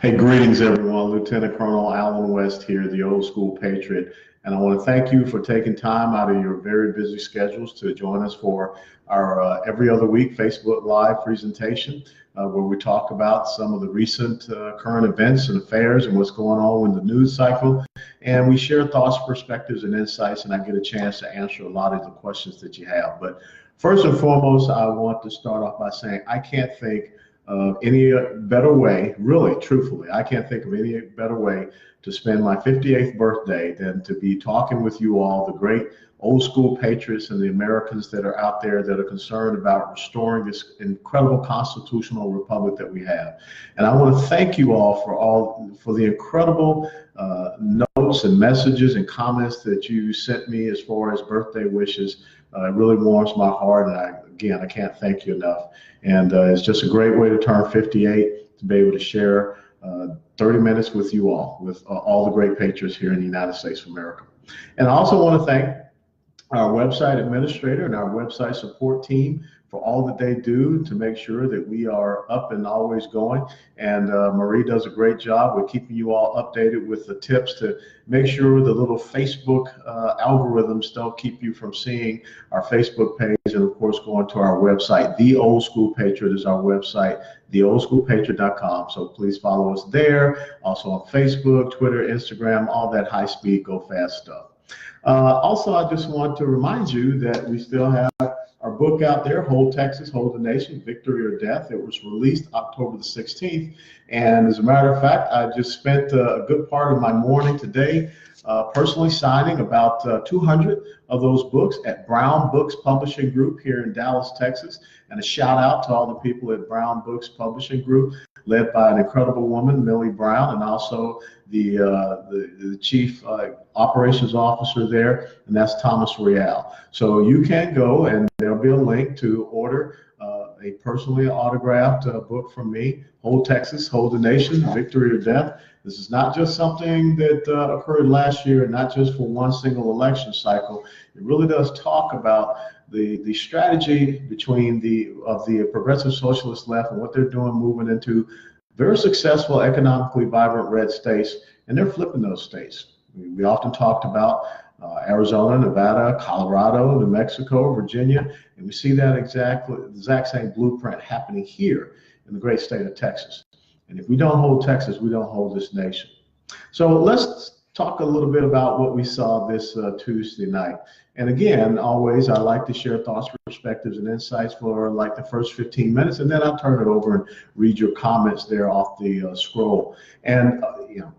Hey, greetings everyone. Lieutenant Colonel Alan West here, the old school patriot. And I want to thank you for taking time out of your very busy schedules to join us for our every other week Facebook Live presentation, where we talk about some of the recent current events and affairs and what's going on in the news cycle. And we share thoughts, perspectives, and insights, and I get a chance to answer a lot of the questions that you have. But first and foremost, I want to start off by saying I can't think any better way, really, truthfully, I can't think of any better way to spend my 58th birthday than to be talking with you all, the great old school patriots and the Americans that are out there that are concerned about restoring this incredible constitutional republic that we have. And I want to thank you all for the incredible notes and messages and comments that you sent me as far as birthday wishes. It really warms my heart, and I can't thank you enough. And it's just a great way to turn 58, to be able to share 30 minutes with you all, with all the great patriots here in the United States of America. And I also want to thank our website administrator and our website support team for all that they do to make sure that we are up and always going. And Marie does a great job with keeping you all updated with the tips to make sure the little Facebook algorithms don't keep you from seeing our Facebook page, and of course going to our website. The Old School Patriot is our website, theoldschoolpatriot.com. So please follow us there. Also on Facebook, Twitter, Instagram, all that high speed, go fast stuff. Also, I just want to remind you that we still have our book out there, Hold Texas, Hold the Nation, Victory or Death. It was released October the 16th. And as a matter of fact, I just spent a good part of my morning today personally signing about 200 of those books at Brown Books Publishing Group here in Dallas, Texas. And a shout out to all the people at Brown Books Publishing Group, led by an incredible woman, Millie Brown, and also the chief operations officer there, and that's Thomas Real. So you can go, and there'll be a link to order a personally autographed book from me, Hold Texas, Hold the Nation, Victory or Death. This is not just something that occurred last year, not just for one single election cycle. It really does talk about the strategy between the progressive socialist left and what they're doing, moving into very successful, economically vibrant red states, and they're flipping those states. We often talked about Arizona, Nevada, Colorado, New Mexico, Virginia, and we see that exact same blueprint happening here in the great state of Texas. And if we don't hold Texas, we don't hold this nation. So let's talk a little bit about what we saw this Tuesday night. And again, always, I like to share thoughts, perspectives, and insights for like the first 15 minutes, and then I'll turn it over and read your comments there off the scroll. And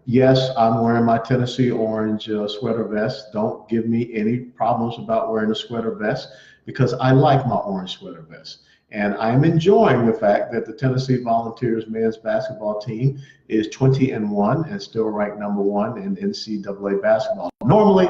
yes, I'm wearing my Tennessee orange sweater vest. Don't give me any problems about wearing a sweater vest, because I like my orange sweater vest. And I'm enjoying the fact that the Tennessee Volunteers men's basketball team is 20-1 and still ranked #1 in NCAA basketball. Normally,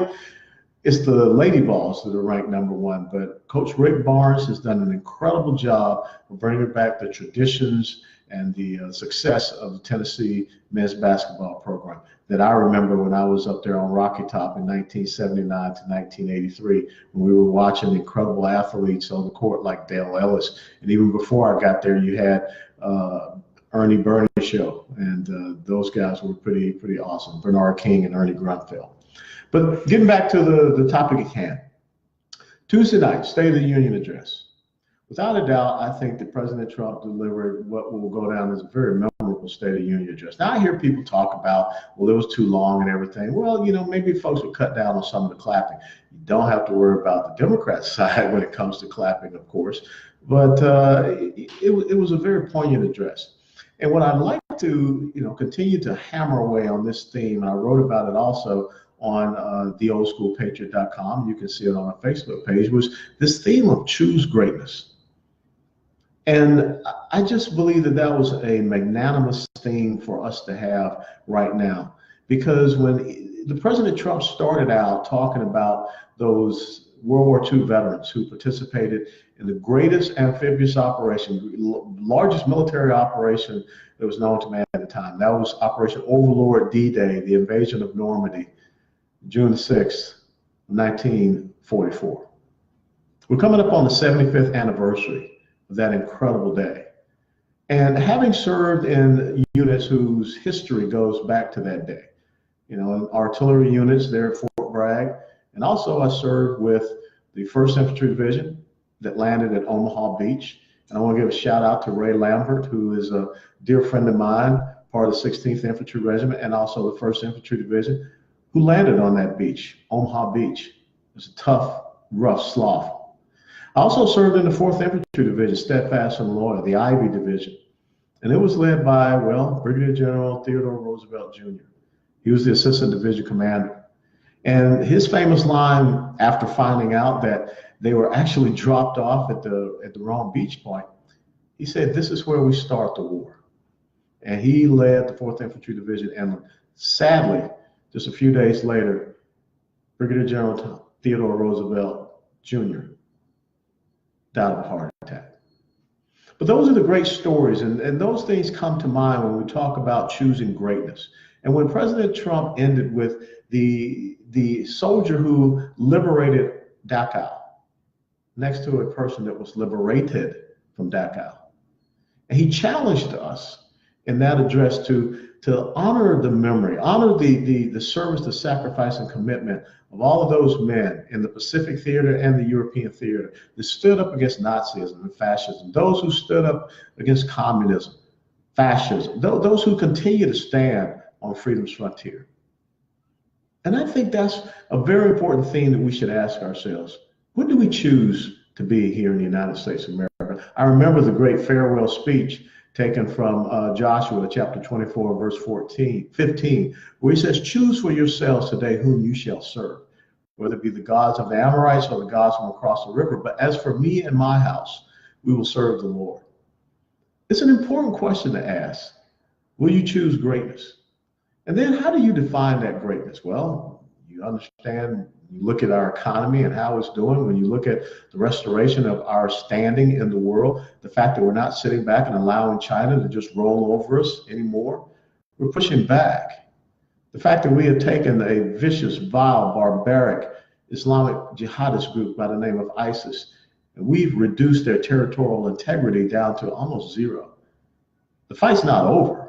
it's the Lady Vols that are ranked #1, but Coach Rick Barnes has done an incredible job of bringing back the traditions and the success of the Tennessee men's basketball program that I remember when I was up there on Rocky Top in 1979 to 1983, when we were watching incredible athletes on the court like Dale Ellis. And even before I got there, you had Ernie Burney Show, and those guys were pretty awesome, Bernard King and Ernie Grunfeld. But getting back to the topic at hand, Tuesday night, State of the Union address. Without a doubt, I think that President Trump delivered what will go down as a very memorable State of the Union address. Now, I hear people talk about, well, it was too long and everything. Well, maybe folks would cut down on some of the clapping. You don't have to worry about the Democrat side when it comes to clapping, of course. But it was a very poignant address. And what I'd like to, continue to hammer away on this theme, I wrote about it also on theoldschoolpatriot.com. You can see it on our Facebook page, was this theme of choose greatness. And I just believe that was a magnanimous thing for us to have right now, because when the President Trump started out talking about those World War II veterans who participated in the greatest amphibious operation, largest military operation that was known to man at the time, that was Operation Overlord D-Day, the invasion of Normandy, June 6th, 1944. We're coming up on the 75th anniversary of that incredible day. And having served in units whose history goes back to that day, you know, in artillery units there at Fort Bragg, and also I served with the 1st Infantry Division that landed at Omaha Beach. And I want to give a shout out to Ray Lambert, who is a dear friend of mine, part of the 16th Infantry Regiment, and also the 1st Infantry Division, who landed on that beach, Omaha Beach. It was a tough, rough slough. I also served in the 4th Infantry Division, steadfast and loyal, the Ivy Division. And it was led by, well, Brigadier General Theodore Roosevelt Jr. He was the Assistant Division Commander. And his famous line after finding out that they were actually dropped off at the wrong beach point, he said, "This is where we start the war." And he led the 4th Infantry Division inland. Sadly, just a few days later, Brigadier General Theodore Roosevelt Jr. died of a heart attack. But those are the great stories, and those things come to mind when we talk about choosing greatness. And when President Trump ended with the soldier who liberated Dachau next to a person that was liberated from Dachau, and he challenged us in that address to honor the memory, honor the service, the sacrifice, and commitment of all of those men in the Pacific theater and the European theater that stood up against Nazism and fascism, those who stood up against communism, fascism, those who continue to stand on freedom's frontier. And I think that's a very important thing that we should ask ourselves. What do we choose to be here in the United States of America? I remember the great farewell speech taken from Joshua chapter 24, verse 15, where he says, "Choose for yourselves today whom you shall serve, whether it be the gods of the Amorites or the gods from across the river. But as for me and my house, we will serve the Lord." It's an important question to ask. Will you choose greatness? And then how do you define that greatness? Well, you understand, you look at our economy and how it's doing, when you look at the restoration of our standing in the world, the fact that we're not sitting back and allowing China to just roll over us anymore, we're pushing back. The fact that we have taken a vicious, vile, barbaric Islamic jihadist group by the name of ISIS, and we've reduced their territorial integrity down to almost zero. The fight's not over.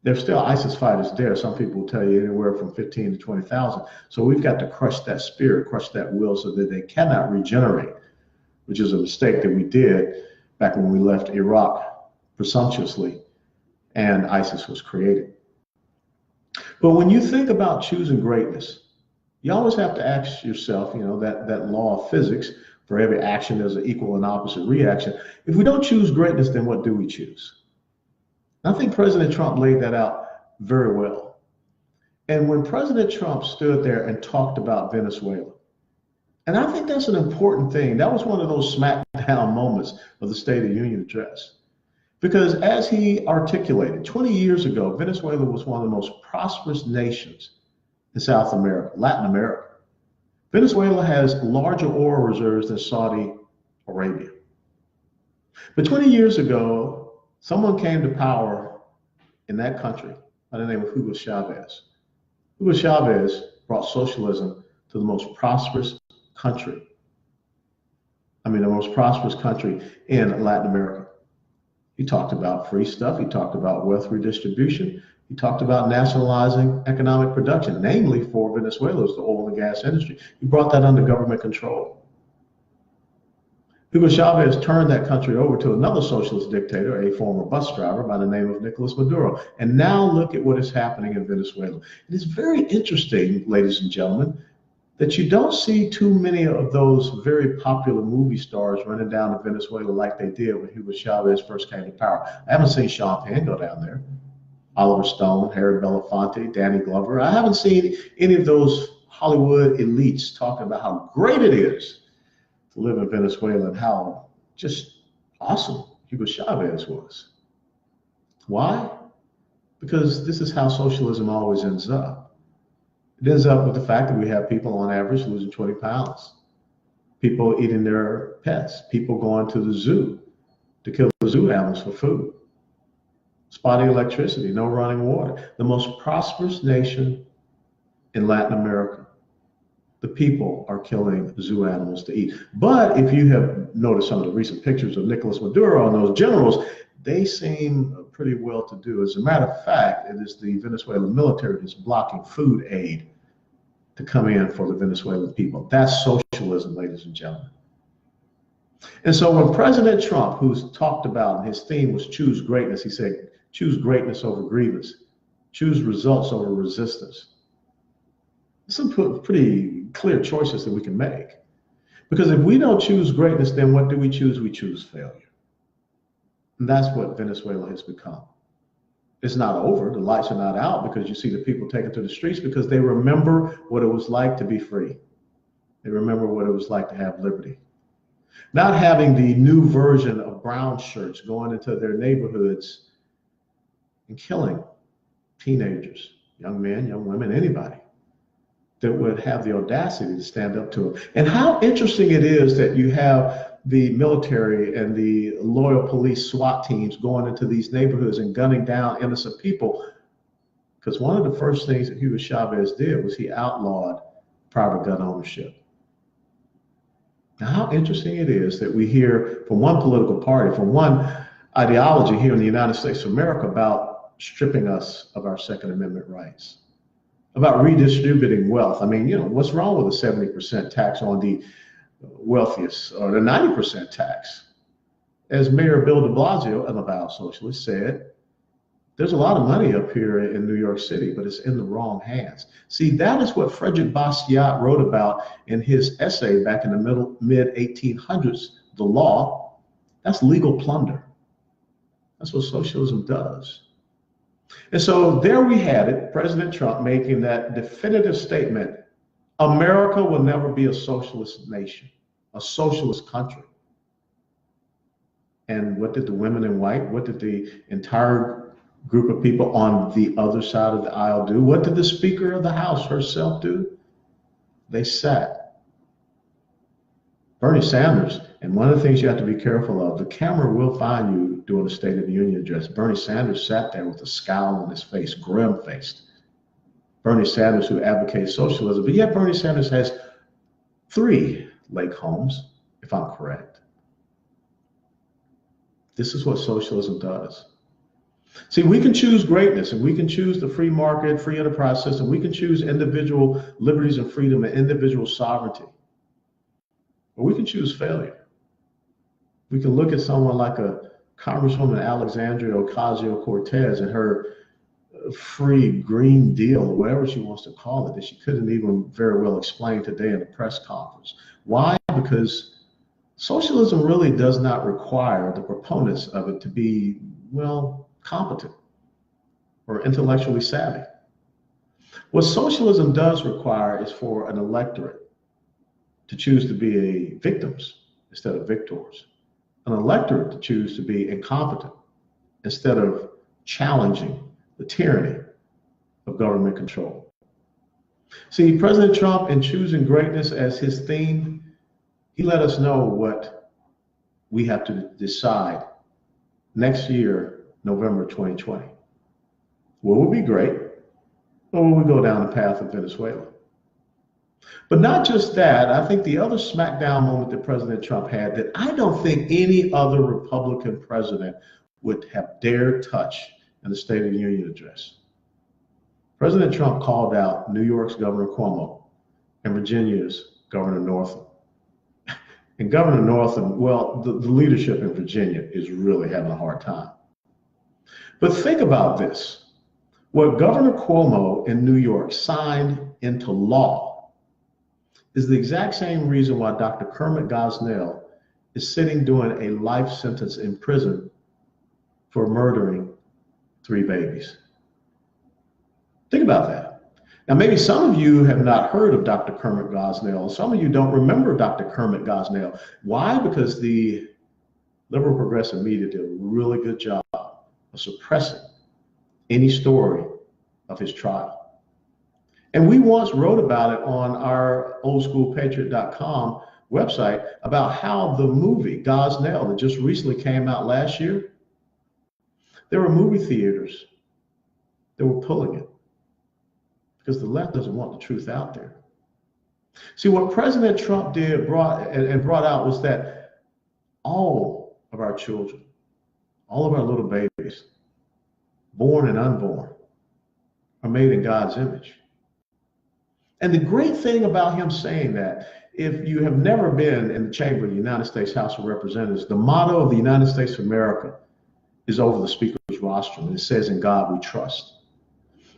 There's still ISIS fighters there. Some people will tell you anywhere from 15 to 20,000. So we've got to crush that spirit, crush that will so that they cannot regenerate, which is a mistake that we did back when we left Iraq presumptuously and ISIS was created. But when you think about choosing greatness, you always have to ask yourself, you know, that law of physics, for every action there's an equal and opposite reaction. If we don't choose greatness, then what do we choose? I think President Trump laid that out very well. And when President Trump stood there and talked about Venezuela, and I think that's an important thing, that was one of those smackdown moments of the State of the Union address. Because as he articulated, 20 years ago, Venezuela was one of the most prosperous nations in South America, Latin America. Venezuela has larger oil reserves than Saudi Arabia. But 20 years ago, someone came to power in that country by the name of Hugo Chavez. Hugo Chavez brought socialism to the most prosperous country. The most prosperous country in Latin America. He talked about free stuff. He talked about wealth redistribution. He talked about nationalizing economic production, namely for Venezuela's the oil and gas industry. He brought that under government control. Hugo Chavez turned that country over to another socialist dictator, a former bus driver by the name of Nicolas Maduro. And now look at what is happening in Venezuela. It is very interesting, ladies and gentlemen, that you don't see too many of those very popular movie stars running down to Venezuela like they did when Hugo Chavez first came to power. I haven't seen Sean Penn go down there, Oliver Stone, Harry Belafonte, Danny Glover. I haven't seen any of those Hollywood elites talking about how great it is to live in Venezuela and how just awesome Hugo Chavez was. Why? Because this is how socialism always ends up. It ends up with the fact that we have people on average losing 20 pounds, people eating their pets, people going to the zoo to kill the zoo animals for food, spotty electricity, no running water. The most prosperous nation in Latin America. The people are killing zoo animals to eat. But if you have noticed some of the recent pictures of Nicolas Maduro and those generals, they seem pretty well to do. As a matter of fact, it is the Venezuelan military that's blocking food aid to come in for the Venezuelan people. That's socialism, ladies and gentlemen. And so when President Trump, who's talked about, and his theme was choose greatness, he said, choose greatness over grievance, choose results over resistance. Some pretty clear choices that we can make. Because if we don't choose greatness, then what do we choose? We choose failure. And that's what Venezuela has become. It's not over. The lights are not out because you see the people taken to the streets because they remember what it was like to be free. They remember what it was like to have liberty. Not having the new version of brown shirts going into their neighborhoods and killing teenagers, young men, young women, anybody that would have the audacity to stand up to them. And how interesting it is that you have the military and the loyal police SWAT teams going into these neighborhoods and gunning down innocent people. Because one of the first things that Hugo Chavez did was he outlawed private gun ownership. Now, how interesting it is that we hear from one political party, from one ideology here in the United States of America about stripping us of our Second Amendment rights, about redistributing wealth. I mean, what's wrong with a 70% tax on the wealthiest or the 90% tax? As Mayor Bill de Blasio, an avowed socialist, said, there's a lot of money up here in New York City, but it's in the wrong hands. See, that is what Frederick Bastiat wrote about in his essay back in the mid-1800s, The Law. That's legal plunder. That's what socialism does. And so there we had it, President Trump making that definitive statement, America will never be a socialist nation, a socialist country. And what did the women in white, what did the entire group of people on the other side of the aisle do? What did the Speaker of the House herself do? They sat. Bernie Sanders, and one of the things you have to be careful of, the camera will find you doing a State of the Union address. Bernie Sanders sat there with a scowl on his face, grim-faced. Bernie Sanders, who advocates socialism, but yet Bernie Sanders has 3 lake homes, if I'm correct. This is what socialism does. See, we can choose greatness, and we can choose the free market, free enterprise system. We can choose individual liberties and freedom and individual sovereignty. Or we can choose failure. We can look at someone like a Congresswoman Alexandria Ocasio-Cortez and her free Green Deal, or whatever she wants to call it, that she couldn't even very well explain today in a press conference. Why? Because socialism really does not require the proponents of it to be, well, competent or intellectually savvy. What socialism does require is for an electorate to choose to be victims instead of victors, an electorate to choose to be incompetent instead of challenging the tyranny of government control. See, President Trump, in choosing greatness as his theme, he let us know what we have to decide next year, November 2020. Will we be great, or will we go down the path of Venezuela? But not just that, I think the other smackdown moment that President Trump had that I don't think any other Republican president would have dared touch in the State of the Union address. President Trump called out New York's Governor Cuomo and Virginia's Governor Northam. And Governor Northam, well, the leadership in Virginia is really having a hard time. But think about this. What Governor Cuomo in New York signed into law is the exact same reason why Dr. Kermit Gosnell is sitting doing a life sentence in prison for murdering 3 babies. Think about that. Now, maybe some of you have not heard of Dr. Kermit Gosnell. Some of you don't remember Dr. Kermit Gosnell. Why? Because the liberal progressive media did a really good job of suppressing any story of his trial. And we once wrote about it on our oldschoolpatriot.com website about how the movie Gosnell that just recently came out last year, there were movie theaters that were pulling it because the left doesn't want the truth out there. See, what President Trump did brought out was that all of our children, all of our little babies, born and unborn, are made in God's image. And the great thing about him saying that, if you have never been in the chamber of the United States House of Representatives, the motto of the United States of America is over the Speaker's rostrum, and it says, "In God we trust."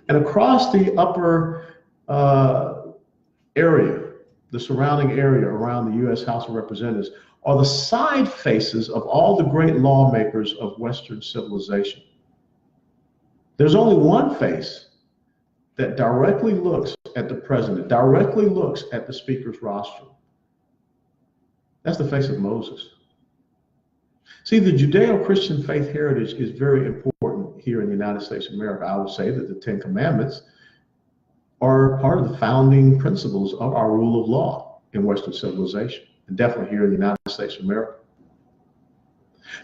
And across the upper area, the surrounding area around the U.S. House of Representatives, are the side faces of all the great lawmakers of Western civilization. There's only one face that directly looks at the president, directly looks at the Speaker's rostrum. That's the face of Moses. See, the Judeo-Christian faith heritage is very important here in the United States of America. I would say that the Ten Commandments are part of the founding principles of our rule of law in Western civilization, and definitely here in the United States of America.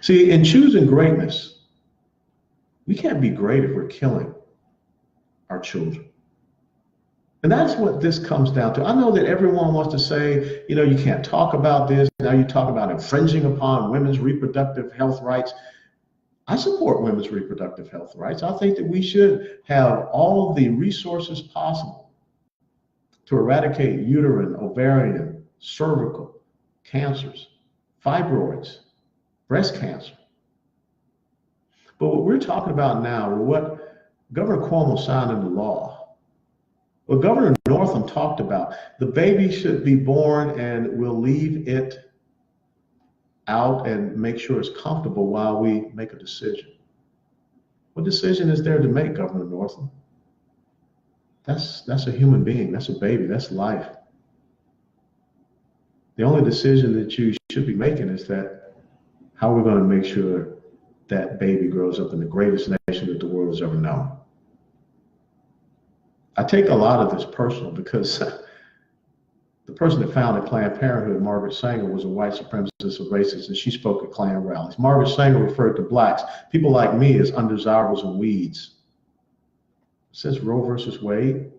See, in choosing greatness, we can't be great if we're killing our children. And that's what this comes down to. I know that everyone wants to say, you know, you can't talk about this. Now you talk about infringing upon women's reproductive health rights. I support women's reproductive health rights. I think that we should have all the resources possible to eradicate uterine, ovarian, cervical cancers, fibroids, breast cancer. But what we're talking about now, what Governor Cuomo signed into law, what Governor Northam talked about, the baby should be born and we'll leave it out and make sure it's comfortable while we make a decision. What decision is there to make, Governor Northam? That's a human being. That's a baby. That's life. The only decision that you should be making is that how we're going to make sure that baby grows up in the greatest nation that the world has ever known. I take a lot of this personal because the person that founded Planned Parenthood, Margaret Sanger, was a white supremacist and racist, and she spoke at Klan rallies. Margaret Sanger referred to blacks, people like me, as undesirables and weeds. Since Roe versus Wade,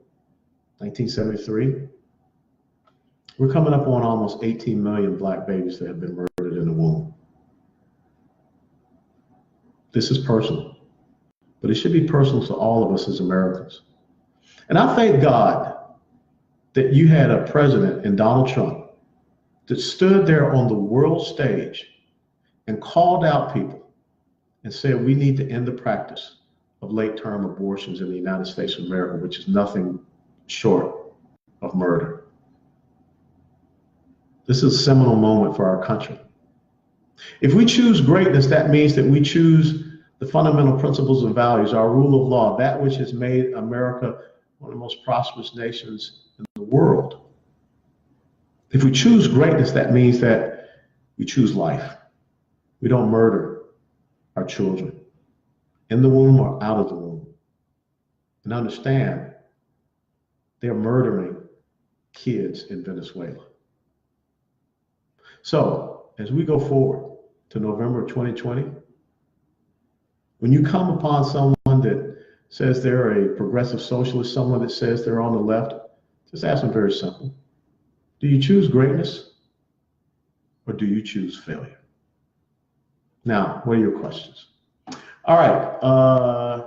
1973, we're coming up on almost 18 million black babies that have been murdered in the womb. This is personal, but it should be personal to all of us as Americans. And I thank God that you had a president in Donald Trump that stood there on the world stage and called out people and said, we need to end the practice of late-term abortions in the United States of America, which is nothing short of murder. This is a seminal moment for our country. If we choose greatness, that means that we choose the fundamental principles and values, our rule of law, that which has made America one of the most prosperous nations in the world. If we choose greatness, that means that we choose life. We don't murder our children in the womb or out of the womb. And understand, they're murdering kids in Venezuela. So, as we go forward to November 2020, when you come upon someone that says they're a progressive socialist, someone that says they're on the left, just ask them very simple. Do you choose greatness or do you choose failure? Now, what are your questions? All right.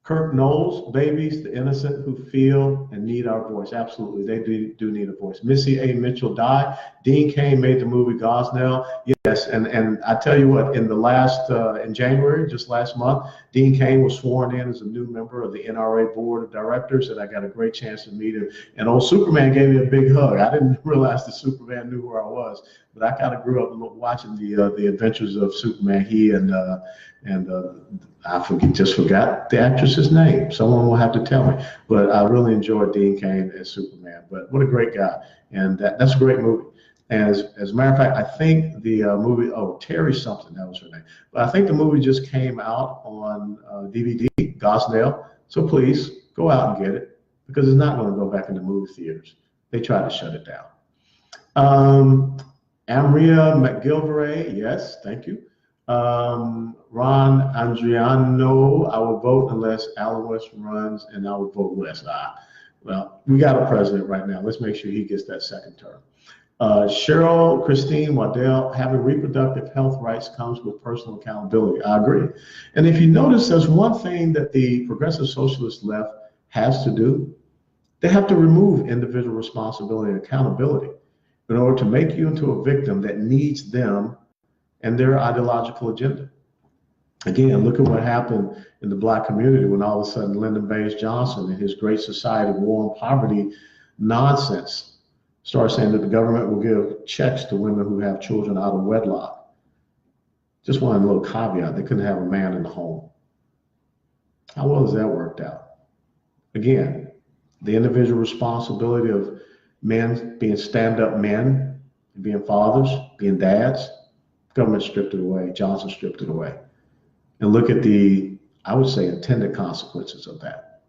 Kirk Knowles, babies, the innocent who feel and need our voice. Absolutely, they do need a voice. Missy A. Mitchell died. Dean Cain made the movie Gosnell. Yes, and I tell you what, in January, just last month, Dean Cain was sworn in as a new member of the NRA Board of Directors, and I got a great chance to meet him. And old Superman gave me a big hug. I didn't realize that Superman knew who I was, but I kind of grew up watching the adventures of Superman. He and I just forgot the actress's name. Someone will have to tell me. But I really enjoyed Dean Cain as Superman. But what a great guy. And that's a great movie. And as a matter of fact, I think the movie, Terry something, that was her name. But I think the movie just came out on DVD, Gosnell. So please go out and get it because it's not going to go back into movie theaters. They tried to shut it down. Amria McGilvray, yes, thank you. Ron Andriano, I will vote unless Allen West runs, and I will vote less. Well, we got a president right now. Let's make sure he gets that second term. Cheryl Christine Waddell, having reproductive health rights comes with personal accountability. I agree. And if you notice, there's one thing that the progressive socialist left has to do. They have to remove individual responsibility and accountability in order to make you into a victim that needs them and their ideological agenda. Again, look at what happened in the Black community when all of a sudden Lyndon Baines Johnson and his Great Society War on Poverty nonsense started saying that the government will give checks to women who have children out of wedlock. Just one little caveat, they couldn't have a man in the home. How well has that worked out? Again, the individual responsibility of men being stand-up men, being fathers, being dads, government stripped it away, Johnson stripped it away. And look at the, I would say, intended consequences of that.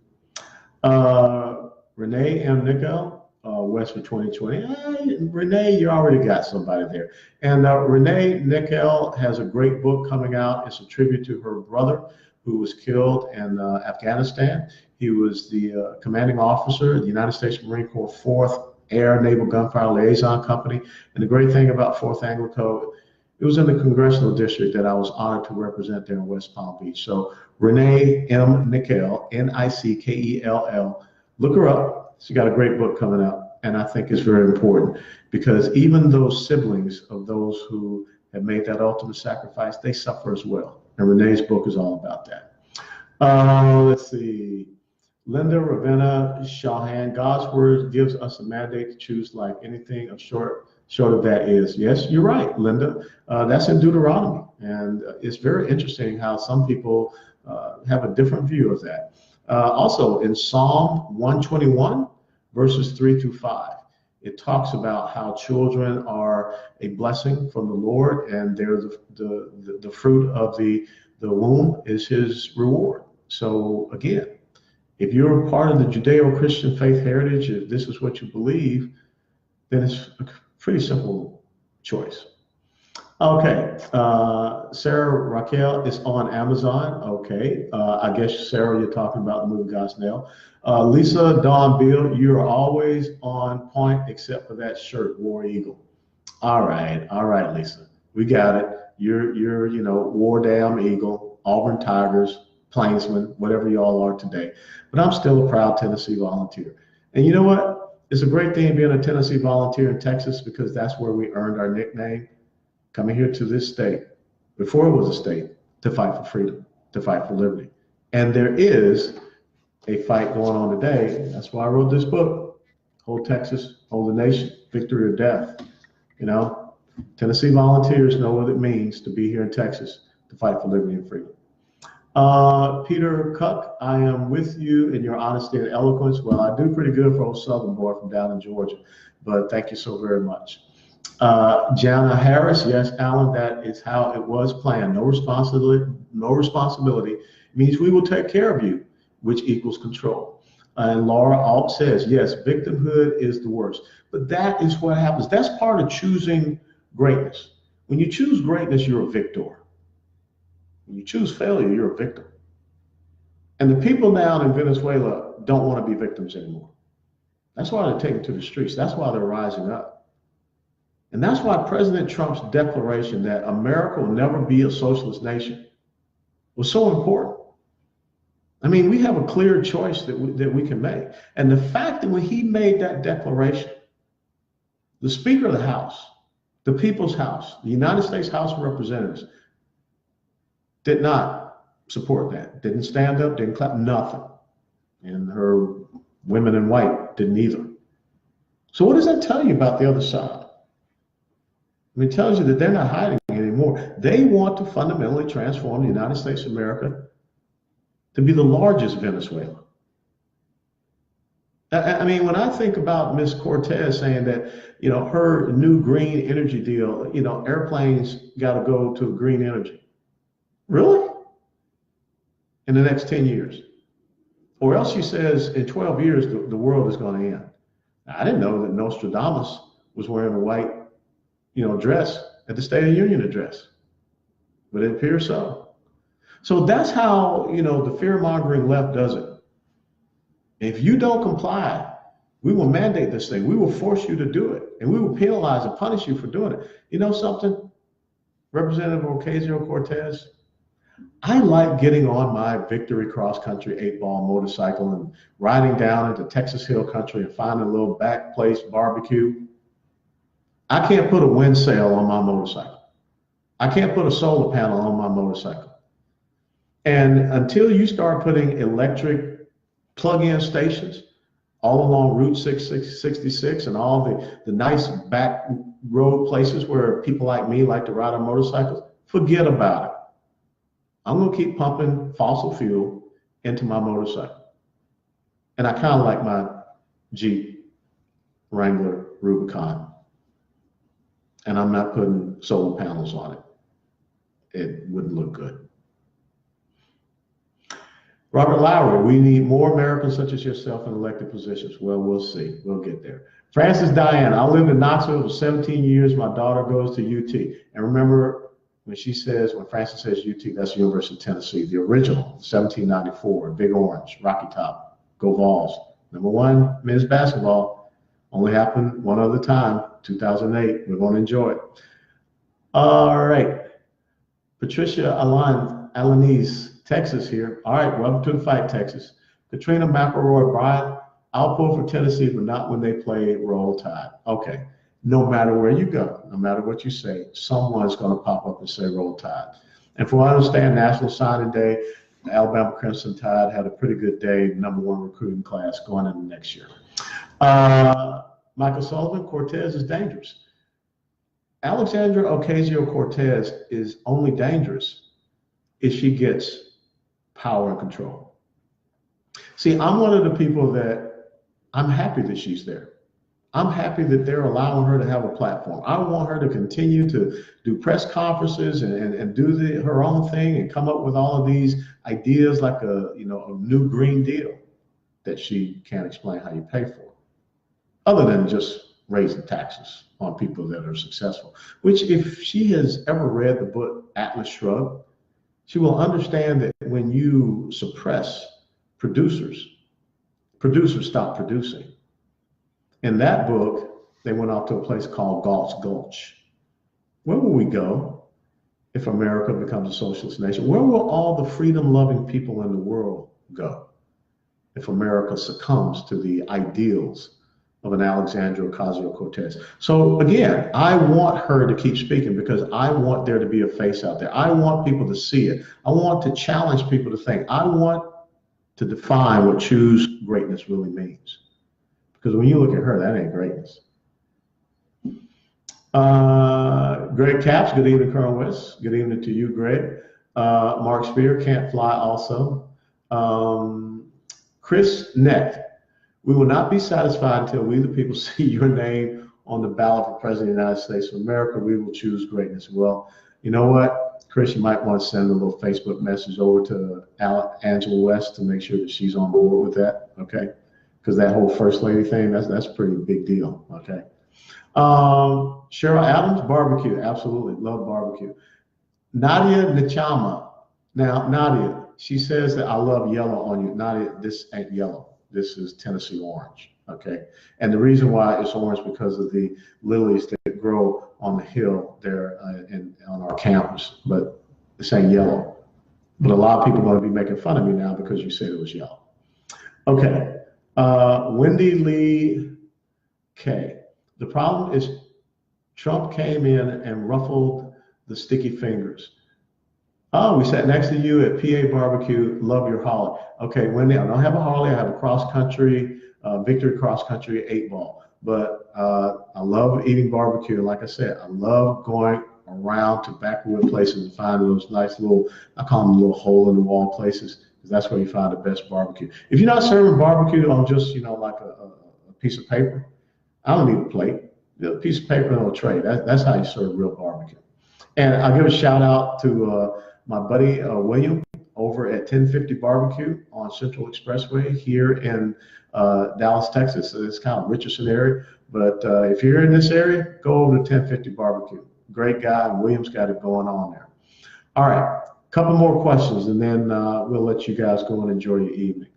Renee M. Nickel, West for 2020. Renee, you already got somebody there. And Renee Nickel has a great book coming out. It's a tribute to her brother who was killed in Afghanistan. He was the commanding officer of the United States Marine Corps 4th Air Naval Gunfire Liaison Company. And the great thing about 4th Anglo, it was in the congressional district that I was honored to represent there in West Palm Beach. So Renee M. Nickel, Nickell, look her up. She got a great book coming out, and I think it's very important because even those siblings of those who have made that ultimate sacrifice, they suffer as well. And Renee's book is all about that. Let's see. Linda Ravenna Shahan, God's word gives us a mandate to choose like anything short of that is. Yes, you're right, Linda. That's in Deuteronomy. And it's very interesting how some people have a different view of that. Also in Psalm 121, verses 3-5, it talks about how children are a blessing from the Lord, and they're the fruit of the womb is his reward. So again, if you're a part of the Judeo-Christian faith heritage, if this is what you believe, then it's a pretty simple choice. Okay, Sarah Raquel is on Amazon. Okay, I guess, Sarah, you're talking about the movie God's Nail. Lisa Dawn Bill, you are always on point except for that shirt, War Eagle. All right, Lisa, we got it. You're War Damn Eagle, Auburn Tigers, Plainsman, whatever y'all are today. But I'm still a proud Tennessee volunteer. And you know what? It's a great thing being a Tennessee volunteer in Texas because that's where we earned our nickname. Coming here to this state, before it was a state, to fight for freedom, to fight for liberty. And there is a fight going on today. That's why I wrote this book, Hold Texas, Hold the Nation, Victory or Death. Tennessee volunteers know what it means to be here in Texas, to fight for liberty and freedom. Peter Cuck, I am with you in your honesty and eloquence. Well, I do pretty good for old Southern boy from down in Georgia, but thank you so very much. Jana Harris, yes, Alan, that is how it was planned. No responsibility means we will take care of you, which equals control. And Laura Alt says, yes, victimhood is the worst. But that is what happens. That's part of choosing greatness. When you choose greatness, you're a victor. When you choose failure, you're a victim. And the people down in Venezuela don't want to be victims anymore. That's why they're taken to the streets. That's why they're rising up. And that's why President Trump's declaration that America will never be a socialist nation was so important. I mean, we have a clear choice that we can make. And the fact that when he made that declaration, the Speaker of the House, the People's House, the United States House of Representatives, did not support that, didn't stand up, didn't clap, nothing. And her women in white didn't either. So what does that tell you about the other side? I mean, it tells you that they're not hiding anymore. They want to fundamentally transform the United States of America to be the largest Venezuela. I mean, when I think about Ms. Cortez saying that, her new green energy deal, airplanes got to go to green energy. Really? In the next 10 years. Or else she says in 12 years, the world is going to end. Now, I didn't know that Nostradamus was wearing a white dress at the State of the Union address, but it appears so. So that's how, the fear-mongering left does it. If you don't comply We will mandate this thing. We will force you to do it. And we will penalize and punish you for doing it. You know something, Representative Ocasio-Cortez? I like getting on my Victory cross country 8-ball motorcycle and riding down into Texas Hill Country and finding a little back place barbecue. I can't put a wind sail on my motorcycle. I can't put a solar panel on my motorcycle. And until you start putting electric plug-in stations all along Route 666 and all the nice back road places where people like me like to ride on motorcycles, forget about it. I'm going to keep pumping fossil fuel into my motorcycle. And I kind of like my Jeep Wrangler Rubicon. And I'm not putting solar panels on it. It wouldn't look good. Robert Lowry, we need more Americans such as yourself in elected positions. Well, we'll see. We'll get there. Francis Diane, I lived in Knoxville for 17 years. My daughter goes to UT. And remember, when Francis says UT, that's the University of Tennessee, the original, 1794, Big Orange, Rocky Top, go Vols. #1, men's basketball, only happened one other time, 2008. We're going to enjoy it. All right. Patricia Alanese, Texas here. All right, welcome to the fight, Texas. Katrina McElroy, Brian, I'll pull for Tennessee, but not when they play Roll Tide. Okay. No matter where you go, no matter what you say, someone's going to pop up and say Roll Tide. And from what I understand, National Signing Day, the Alabama Crimson Tide had a pretty good day, #1 recruiting class going into next year. Michael Sullivan, Cortez is dangerous. Alexandria Ocasio-Cortez is only dangerous if she gets power and control. See, I'm one of the people that I'm happy that she's there. I'm happy that they're allowing her to have a platform. I want her to continue to do press conferences and do her own thing and come up with all of these ideas like a new Green Deal that she can't explain how you pay for, other than just raising taxes on people that are successful, which if she has ever read the book Atlas Shrugged, she will understand that when you suppress producers stop producing. In that book, they went off to a place called Galt's Gulch. Where will we go if America becomes a socialist nation? Where will all the freedom-loving people in the world go if America succumbs to the ideals of an Alexandria Ocasio-Cortez? So again, I want her to keep speaking because I want there to be a face out there. I want people to see it. I want to challenge people to think. I want to define what choose greatness really means. Because when you look at her, that ain't greatness. Greg Capps, good evening, Colonel West. Good evening to you, Greg. Mark Spear, can't fly also. Chris Neck, we will not be satisfied until we, the people, see your name on the ballot for President of the United States of America. We will choose greatness. Well, you know what, Chris, you might want to send a little Facebook message over to Angela West to make sure that she's on board with that, okay? Because that whole first lady thing, that's a pretty big deal, okay? Cheryl Adams, barbecue, absolutely, love barbecue. Nadia Nachama, now Nadia, she says that I love yellow on you. Nadia, this ain't yellow, this is Tennessee orange, okay? And the reason why it's orange because of the lilies that grow on the hill there on our campus, but this ain't yellow. But a lot of people are going to be making fun of me now because you said it was yellow. Okay. Wendy Lee K. The problem is Trump came in and ruffled the sticky fingers. Oh, we sat next to you at PA Barbecue. Love your Harley. Okay, Wendy, I don't have a Harley. I have a cross country, Victory cross country 8-ball. But I love eating barbecue. And like I said, I love going around to backwood places and finding those nice little, I call them little hole in the wall places. That's where you find the best barbecue. If you're not serving barbecue on just, like a piece of paper, I don't need a plate. A piece of paper on a tray. That's how you serve real barbecue. And I'll give a shout out to my buddy William over at 1050 Barbecue on Central Expressway here in Dallas, Texas. It's kind of Richardson area. But if you're in this area, go over to 1050 Barbecue. Great guy. William's got it going on there. All right. Couple more questions, and then we'll let you guys go and enjoy your evening.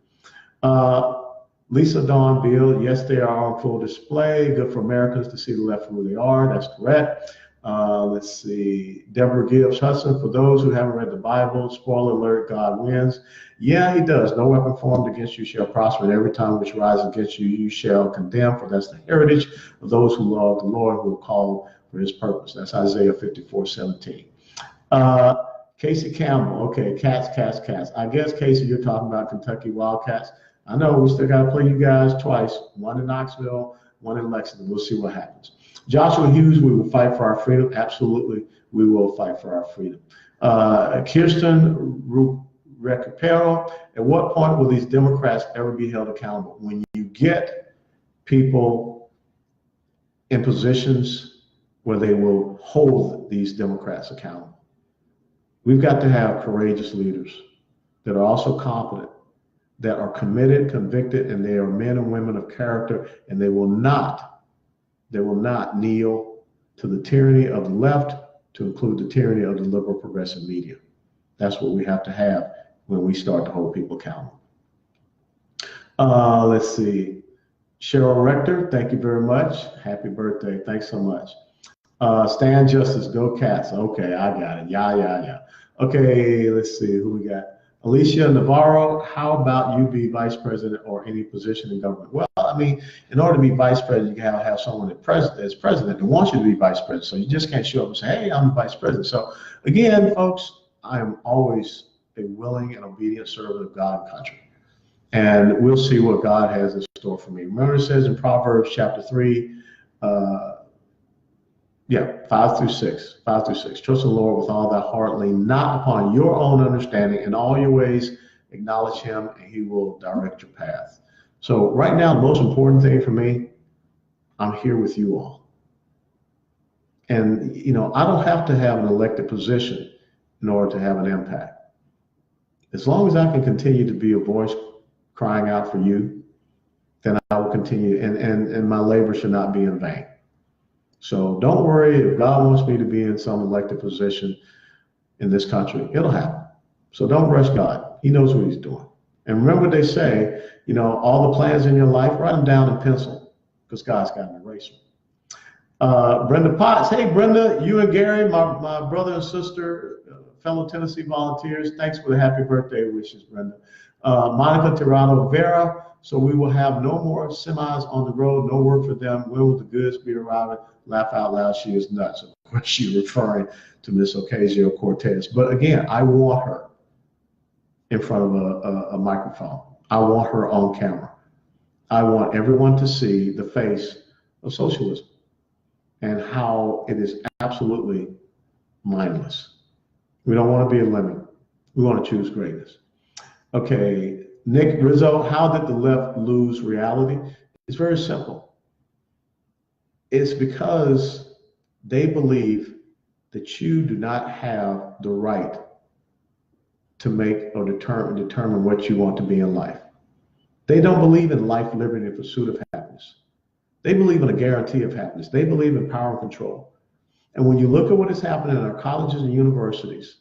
Lisa Dawn Beal, yes, they are on full display. Good for Americans to see the left for who they are. That's correct. Let's see. Deborah Gibbs Hudson, for those who haven't read the Bible, spoiler alert, God wins. Yeah, he does. No weapon formed against you shall prosper, and every time which rises against you, you shall condemn, for that's the heritage of those who love the Lord, who are called for his purpose. That's Isaiah 54:17. Casey Campbell, okay, cats. I guess, Casey, you're talking about Kentucky Wildcats. I know we still got to play you guys twice, one in Knoxville, one in Lexington. We'll see what happens. Joshua Hughes, we will fight for our freedom. Absolutely, we will fight for our freedom. Kirsten Recupero, at what point will these Democrats ever be held accountable? When you get people in positions where they will hold these Democrats accountable. We've got to have courageous leaders that are also competent, that are committed, convicted, and they are men and women of character, and they will not kneel to the tyranny of the left, to include the tyranny of the liberal progressive media. That's what we have to have when we start to hold people accountable. Let's see. Cheryl Rector, thank you very much. Happy birthday. Thanks so much. Stan Justice, go Cats. Okay, I got it. Yeah. Okay, let's see who we got. Alicia Navarro, how about you be vice president or any position in government? Well, I mean, in order to be vice president, you can have someone that's president who wants you to be vice president. So you just can't show up and say, hey, I'm the vice president. So again, folks, I am always a willing and obedient servant of God and country. And we'll see what God has in store for me. Remember, it says in Proverbs chapter 3, 5 through 6. Trust the Lord with all thy heart, lean not upon your own understanding. In all your ways, acknowledge him, and he will direct your path. So right now, the most important thing for me, I'm here with you all. And, I don't have to have an elected position in order to have an impact. As long as I can continue to be a voice crying out for you, then I will continue, and my labor should not be in vain. So don't worry, if God wants me to be in some elected position in this country, it'll happen. So don't rush God. He knows what he's doing. And remember what they say, all the plans in your life, write them down in pencil, because God's got an eraser. Brenda Potts, hey Brenda, you and Gary, my brother and sister, fellow Tennessee volunteers, thanks for the happy birthday wishes, Brenda. Monica Tirado Vera, so we will have no more semis on the road, no work for them. When will the goods be arriving? Laugh out loud, she is nuts. Of course, she's referring to Miss Ocasio-Cortez. But again, I want her in front of a microphone. I want her on camera. I want everyone to see the face of socialism and how it is absolutely mindless. We don't want to be a lemon. We want to choose greatness. Okay, Nick Rizzo, how did the left lose reality? It's very simple. It's because they believe that you do not have the right to make or determine what you want to be in life. They don't believe in life, liberty, and pursuit of happiness. They believe in a guarantee of happiness. They believe in power and control. And when you look at what is happening in our colleges and universities,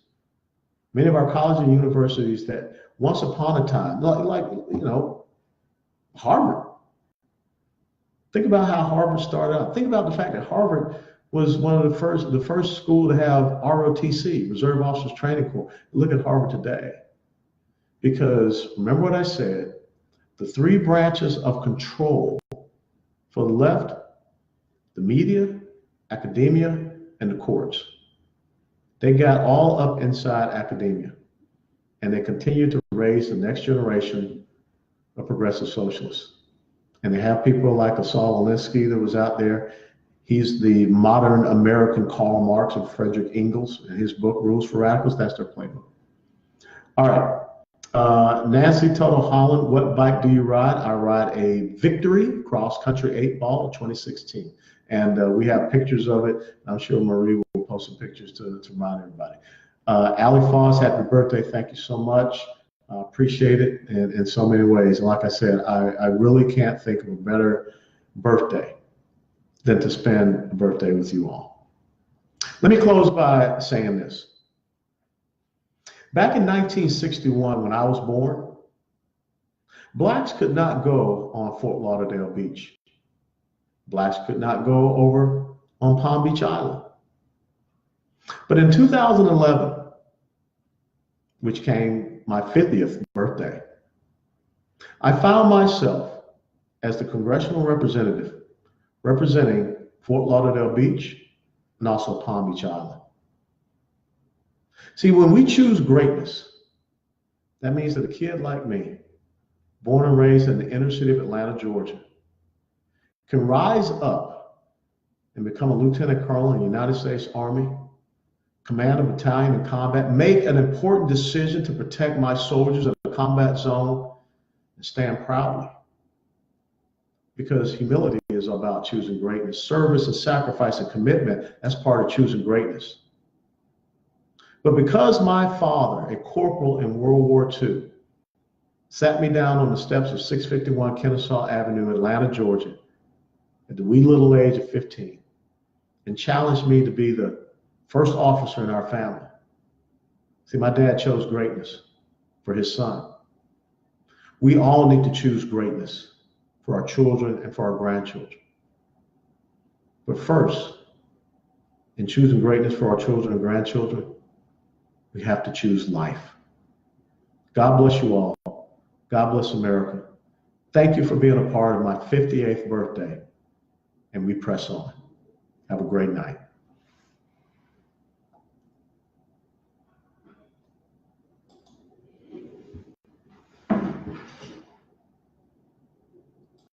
many of our colleges and universities that once upon a time, like Harvard. Think about how Harvard started out. Think about the fact that Harvard was one of the first school to have ROTC, Reserve Officers Training Corps. Look at Harvard today. Because remember what I said, the three branches of control for the left, the media, academia, and the courts. They got all up inside academia, and they continue to raise the next generation of progressive socialists. And they have people like a Saul Alinsky that was out there. He's the modern American Karl Marx and Frederick Engels, and his book, Rules for Radicals, that's their playbook. All right. Nancy Tuttle Holland, what bike do you ride? I ride a Victory Cross Country 8-Ball 2016. And we have pictures of it. I'm sure Marie will post some pictures to remind everybody. Allie Foss, happy birthday. Thank you so much. Appreciate it in so many ways. And like I said, I really can't think of a better birthday than to spend a birthday with you all. Let me close by saying this. Back in 1961, when I was born, Blacks could not go on Fort Lauderdale Beach. Blacks could not go over on Palm Beach Island. But in 2011, which came my 50th birthday, I found myself as the congressional representative representing Fort Lauderdale Beach and also Palm Beach Island. See, when we choose greatness, that means that a kid like me, born and raised in the inner city of Atlanta, Georgia, can rise up and become a lieutenant colonel in the United States Army, command a battalion in combat, make an important decision to protect my soldiers in a combat zone, and stand proudly. Because humility is about choosing greatness. Service and sacrifice and commitment, that's part of choosing greatness. But because my father, a corporal in World War II, sat me down on the steps of 651 Kennesaw Avenue, Atlanta, Georgia, at the wee little age of 15, and challenged me to be the first officer in our family. See, my dad chose greatness for his son. We all need to choose greatness for our children and for our grandchildren. But first, in choosing greatness for our children and grandchildren, we have to choose life. God bless you all. God bless America. Thank you for being a part of my 58th birthday, and we press on. Have a great night.